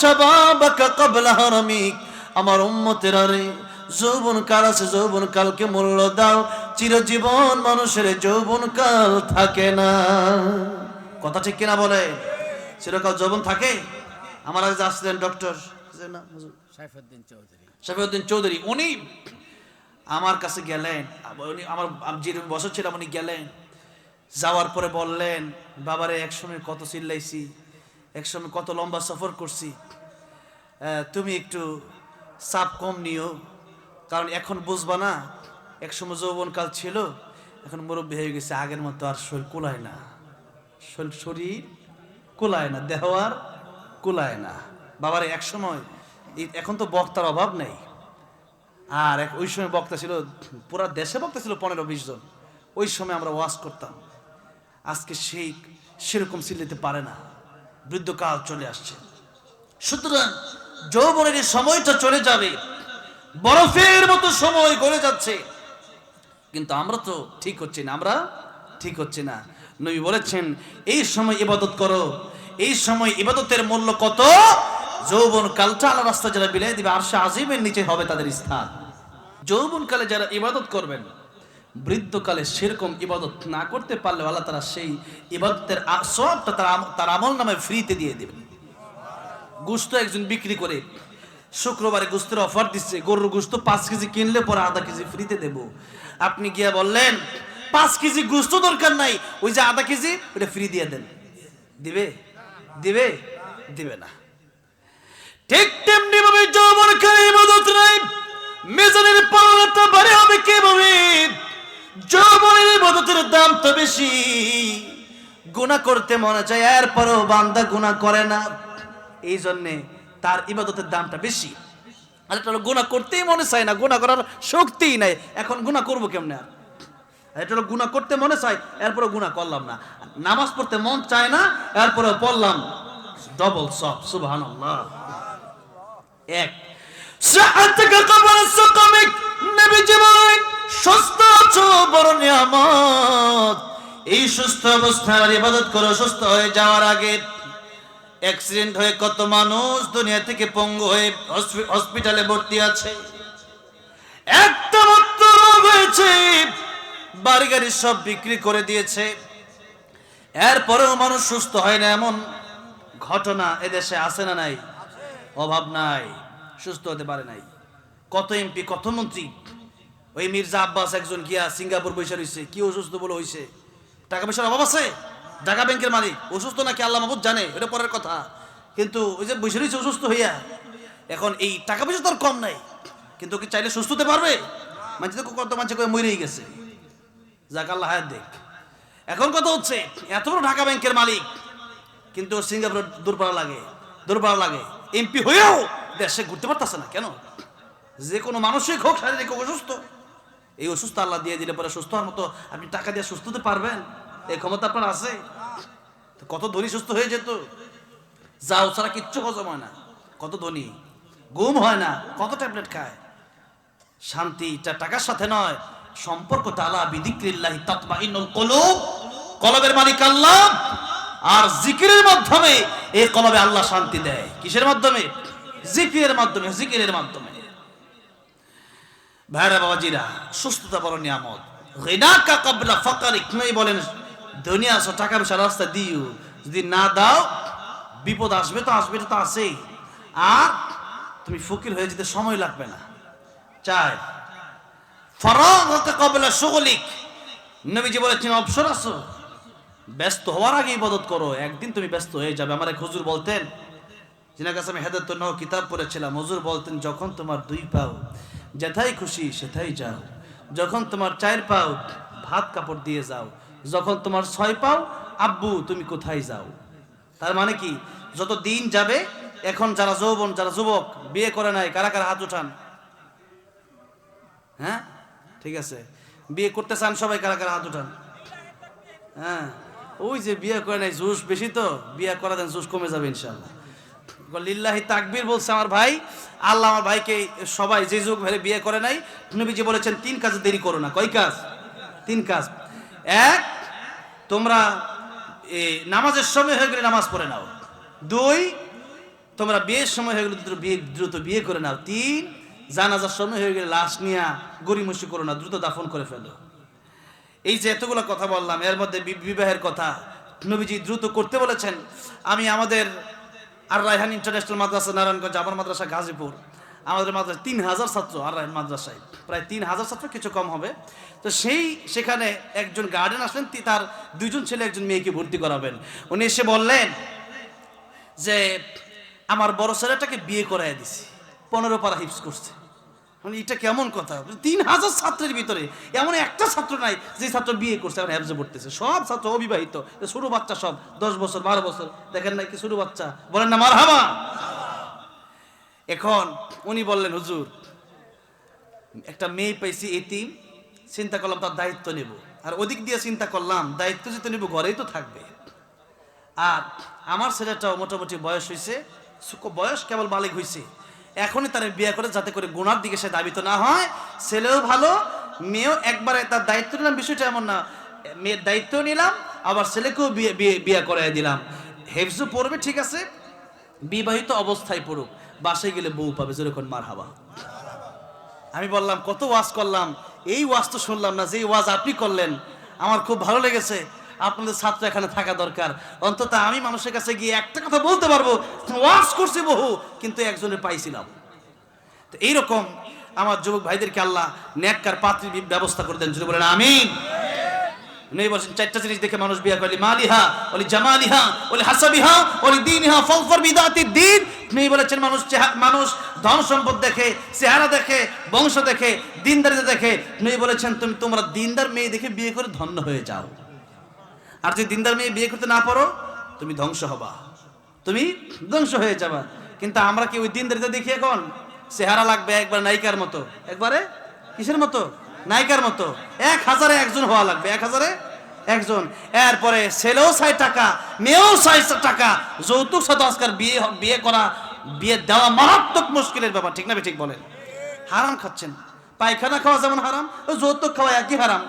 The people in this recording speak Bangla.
শাবাবাকা ক্বাবলা হারামিক, আমার উম্মতেরা রে, যৌবন কাল আছে, যৌবন কালকে মূল্য দাও। চিরজীবন মানুষের যৌবন কাল থাকে না। কথা ঠিক কিনা বলে? চিরকাল যৌবন থাকে? আমার আগে আসলেন ডক্টর সাইফুদ্দিন চৌধুরী, উনি আমার কাছে গেলেন, উনি আমার যে বছর ছিলাম উনি গেলেন, যাওয়ার পরে বললেন, বাবারে একসময় কত চিল্লাইছি, একসময় কত লম্বা সফর করছি, তুমি একটু চাপ কম নিও, কারণ এখন বুঝবা না, একসময় যৌবনকাল ছিল, এখন মুরব্বী হয়ে গেছে, আগের মতো আর শরীর কুলায় না, শরীর কুলায় না, দেহ আর কুলায় না। বাবারে এক সময়, এখন তো বক্তার অভাব নেই, আর ওই সময় বক্তা ছিল, পুরা দেশে বক্তা ছিল 15-20 জন, ওই সময় আমরা ওয়াজ করতাম। আজকে সেরকম চিল্লিতে পারে না, বৃদ্ধকাল চলে আসছে। সুতরাং যৌবনের এই সময়টা চলে যাবে, বরফের মতো সময় গড়ে যাচ্ছে, কিন্তু আমরা তো ঠিক হচ্ছি না, আমরা ঠিক হচ্ছে না। নবী বলেছেন, এই সময় ইবাদত করো, এই সময় ইবাদতের মূল্য কত? যৌবন কালটা আল্লাহ রাস্তা যারা বিলাই দিবে, আরশে আজিমের নিচে হবে তাদের স্থান। যৌবন কালে যারা ইবাদত করবেন, বৃদ্ধকালে সেরকম ইবাদত না করতে পারলে আল্লাহ তারা সেই ইবাদতের সবটা তার আমল নামে ফ্রিতে দিয়ে দেবেন। গোশত একজন বিক্রি করে শুক্রবারে গোশতের অফার দিচ্ছে, গরুর গোশত 5 কেজি কিনলে পরে আধা কেজি ফ্রিতে দেব। আপনি গিয়া বললেন 5 কেজি গোশত দরকার নাই, ওই যে আধা কেজি ওটা ফ্রি দিয়ে দেন, দিবে? দিবে? দিবে না। ঠিক তেমনি ভাবে যৌবন কালে ইবাদত নাই, মিজানের পাল্লাটা ভারী হবে কিভাবে? যৌবনের ইবাদতের দাম তো বেশি, গুনাহ করতে মনে চায়, এরপরেও বান্দা গুনাহ করে না, এই জন্যে তার ইবাদতের দামটা বেশি। আর এটা হলো গুনাহ করতেই মনে চায় না, গুনাহ করার শক্তিই নাই, এখন গুনাহ করবো কেমনে? আর এটা হলো গুনাহ করতে মনে চায়, এরপরে গুনাহ করলাম না। নামাজ পড়তে মন চায় না, এরপরে পড়লাম, ডবল সব, সুবহানাল্লাহ। এক সাআতাকা ক্বাবলা সাকামিক, নবীজি বলেন, সুস্থ আছো বড় নিয়ামত, এই সুস্থ অবস্থায় ইবাদত করো সুস্থ হয়ে যাওয়ার আগে। অ্যাক্সিডেন্ট হয়ে কত মানুষ দুনিয়া থেকে পঙ্গু হয়ে হসপিটালে ভর্তি আছে, একটা মাত্র রোগ হয়েছে, বাড়ি গাড়ি সব বিক্রি করে দিয়েছে, এরপরেও মানুষ সুস্থ হয় না, এমন ঘটনা এদেশে আছে না নাই? অভাব নাই, সুস্থ হতে পারে নাই। কত এমপি, কত মন্ত্রী, ওই মির্জা আব্বাস একজন গিয়া সিঙ্গাপুর বৈশা রয়েছে, কি অসুস্থ বলে হয়েছে? টাকা পয়সার অভাব আছে, ঢাকা ব্যাংকের মালিক, অসুস্থ নাকি আল্লাহ মাহবুব জানে, ওটা পরের কথা, কিন্তু ওই যে বৈশা রয়েছে অসুস্থ হইয়া, এখন এই টাকা পয়সা তো আর কম নাই, কিন্তু কি চাইলে সুস্থ হতে পারবে? কত মানুষ মরেই গেছে, যাক আল্লাহ হায়াত দেখ। এখন কথা হচ্ছে, এত বড় ঢাকা ব্যাংকের মালিক, কিন্তু সিঙ্গাপুরের দুর্বল লাগে, এমপি হয়েও দেশে ঘুরতে পারতেছে না, কেন? যে কোনো মানসিক হোক, শারীরিক হোক, অসুস্থ, এই অসুস্থ আল্লাহ দিয়ে দিলে পরে সুস্থ হওয়ার মতো আপনি টাকা দিয়ে সুস্থ হতে পারবেন? এই ক্ষমতা আপনার আছে? কত ধনী সুস্থ হয়ে যেত, যাও ছাড়া কিচ্ছু হজম হয় না, কত ধনী, ঘুম হয় না, কত ট্যাবলেট খায়। শান্তিটা টাকার সাথে নয়, সম্পর্কটা আলা বিযিকরিল্লাহি তাতমাইন্নুল কুলুব, কলবের মালিক আল্লাহ, আর জিকিরের মাধ্যমে এই কলবে আল্লাহ শান্তি দেয়। কিসের মাধ্যমে? জিকিরের মাধ্যমে, জিকিরের মাধ্যমে। ভাইরা বাবাজিরা, সুস্থতা বড় নিয়ামত। গিনাকা ক্বাবলা ফাকরিক, নবী বলেন, দুনিয়া আছে, টাকা পয়সা রাস্তা দিও, যদি না দাও বিপদ আসবে, তো আসবে, তো আছেই, আর তুমি ফকির হয়ে যেতে সময় লাগবে না। চাই ফারাগকা ক্বাবলা শুগলিক, নবীজি বলেছেন, অবসর আছো, ব্যস্ত হওয়ার আগে ইবাদত করো, একদিন তুমি ব্যস্ত হয়ে যাবে। আমার এক হুজুর বলতেন, যিনার কাছে আমি হেদায়েতুন নূহ কিতাব পড়েছিলাম, হুজুর বলতেন, যখন তোমার 2 পাও যেথায় খুশি সেথায় যাও, যখন তোমার 4 পাও ভাত কাপড় দিয়ে যাও, যখন তোমার 6 পাও আব্বু তুমি কোথায় যাও। তার মানে কি, যত দিন যাবে, এখন যারা যৌবন, যারা যুবক বিয়ে করে নাই, কারা কারা হাত উঠান? হ্যাঁ, ঠিক আছে, বিয়ে করতে চান সবাই, কারা কারা হাত উঠান? হ্যাঁ, ওই যে বিয়ে করে নাই, জোশ বেশি, তো বিয়ে করা দেন, জোশ কমে যাবে ইনশাআল্লাহ। লিল্লাহি তাকবীর বলছে আমার ভাই, আল্লাহ আমার ভাইকে, সবাই যে যুগ ভেবে বিয়ে করে নাই, নবীজি বলেছেন 3 কাজে দেরি করো না। কয় কাজ? 3 কাজ। 1, তোমরা নামাজের সময় হয়ে গেলে নামাজ পড়ে নাও। 2, তোমরা বিয়ের সময় হয়ে গেলে দ্রুত বিয়ে করে নাও। 3 জানাজার সময় হয়ে গেলে লাশ নিয়ে গড়িমসি করো না, দ্রুত দাফন করে ফেলো। এই যে এতগুলো কথা বললাম, এর মধ্যে বিবাহের কথা নবীজি দ্রুত করতে বলেছেন। আমি আমাদের আর রায়হান ইন্টারন্যাশনাল মাদ্রাসা নারায়ণগঞ্জ, আমার মাদ্রাসা গাজীপুর, আমাদের মাদ্রাসা 3000 ছাত্র, আর রায়হান মাদ্রাসায় প্রায় 3000 ছাত্র, কিছু কম হবে। তো সেখানে একজন গার্ডেন আসলেন, তার 2জন ছেলে 1জন মেয়েকে ভর্তি করাবেন। উনি এসে বললেন যে আমার বড় ছেলেটাকে বিয়ে করাই দিছি, 15 পারা হিফজ করছে। মানে এটা কেমন কথা? 3000 ছাত্রের ভিতরে এমন একটা ছাত্র নাই যে ছাত্র বিয়ে করছে এখন হেফজে পড়তেছে। সব ছাত্র অবিবাহিত, ছোট বাচ্চা, সব 10 বছর 12 বছর, দেখেন না কি ছোট বাচ্চা, বলেন না মারহাবা। এখন উনি বললেন হুজুর একটা মেয়ে পাইছি এতিম, চিন্তা করলাম তার দায়িত্ব নেব, আর ওদিক দিয়ে চিন্তা করলাম দায়িত্ব যেতে নেব ঘরেই তো থাকবে, আর আমার ছেলেটাও মোটামুটি বয়স হয়েছে, বয়স কেবল বালিগ হয়েছে, এখনই তার বিয়ে করে যাতে করে গুনার দিকে সে দাবিত না হয়। ছেলেও ভালো, মেয়েও, একবারে তার দায়িত্ব নিলাম, বিষয়টা এমন না, মেয়ের দায়িত্ব নিলাম আবার ছেলেকেও বিয়ে করাই দিলাম। হেফজও পড়বে ঠিক আছে, বিবাহিত অবস্থায় পড়ুক, বাসায় গেলে বউ পাবে, যেরকম মারহাবা। আমি বললাম কত ওয়াজ করলাম, এই ওয়াজ তো শুনলাম না, যে ওয়াজ আপনি করলেন আমার খুব ভালো লেগেছে। আপনাদের ছাত্র এখানে থাকা দরকার, অন্তত আমি মানুষের কাছে গিয়ে একটা কথা বলতে পারবো, ওয়াজ করছি বহু কিন্তু একজনের পাইছিলাম। তো এইরকম আমার যুবক ভাইদেরকে আল্লাহ নেককার পাত্রীর ব্যবস্থা করে দেন, যদি বলেন আমিন। নেই বলছেন 4টা জিনিস দেখে মানুষ বিয়ে করলে, মালিহা ওলি জামালিহা ওলি হাসাবিহা ওলি দীনহা ফাযফার বিদাতি দ্বীন। নেই বলেছেন মানুষ ধন সম্পদ দেখে, চেহারা দেখে, বংশ দেখে, দিনদারিতা দেখে। নেই বলেছেন তোমরা দিনদার মেয়ে দেখে বিয়ে করে ধন্য হয়ে যাও, আর যদি দিনদার মেয়ে বিয়ে করতে না পারো তুমি ধ্বংস হবা, তুমি ধ্বংস হয়ে যাবা। কিন্তু আমরা কি ওই দিনদারিতা দেখি? এখন চেহারা লাগবে একবার নায়িকার মতো, একবারে কিসের মতো? নায়িকার মতো। 1000-এ 1জন হওয়া লাগবে, 1000-এ 1জন। এরপরে ছেলেও চাই টাকা, মেয়েও চাই টাকা, যৌতুক সাথে আজকাল বিয়ে করা, বিয়ে দেওয়া মারাত্মক মুশকিলের ব্যাপার, ঠিক না? ঠিক বলেন। হারাম খাচ্ছেন, পায়খানা খাওয়া যেমন হারাম, যৌতুক খাওয়া একই হারাম।